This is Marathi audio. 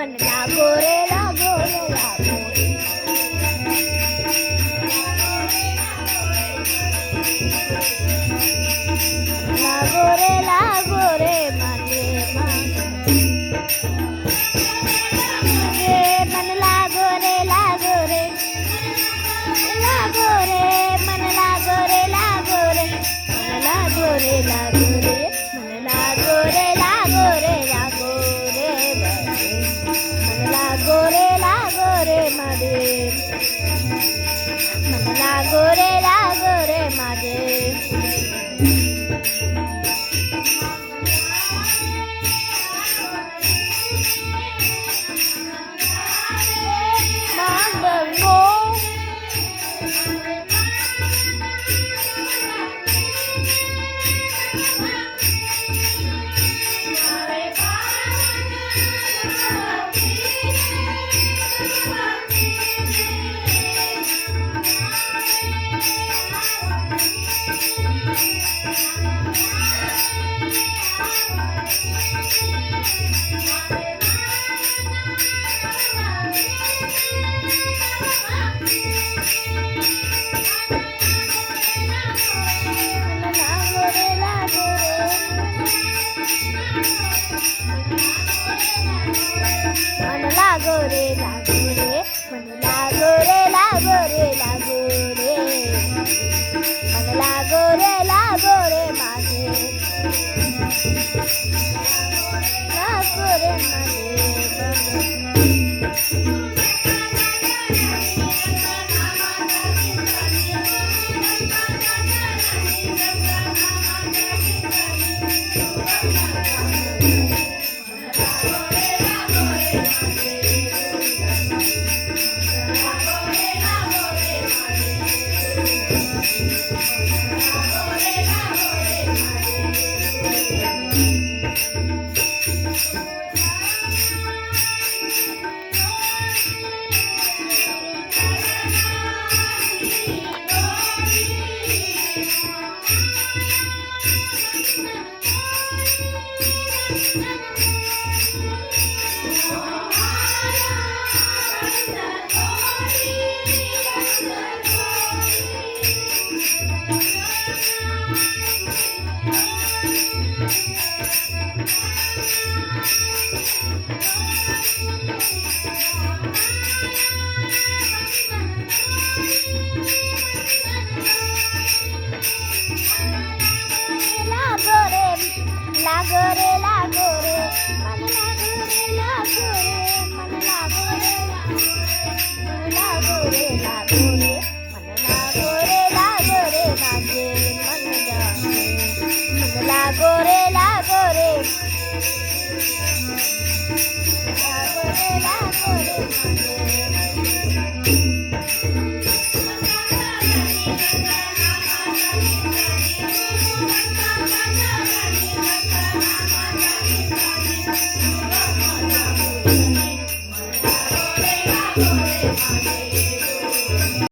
मन लागो रे लागो रे लागो रे लागो रे माझे मन मन लागो रे लागो रे लागो रे मन लागो रे लागो रे मन लागो रे लागो रे मन लागो रे लागो रे लागो रे मन लागो रे माझे मन लागो रे माझे मन लागो रे लागो रे मन लागो रे लागो रे लागो रे मन लागो रे माझे लागो रे माझे लागो रे लागो रे मन लागो रे लागो रे मन लागो रे लागो रे लागो रे मन लागो रे माझे मन लागो रे लागो रे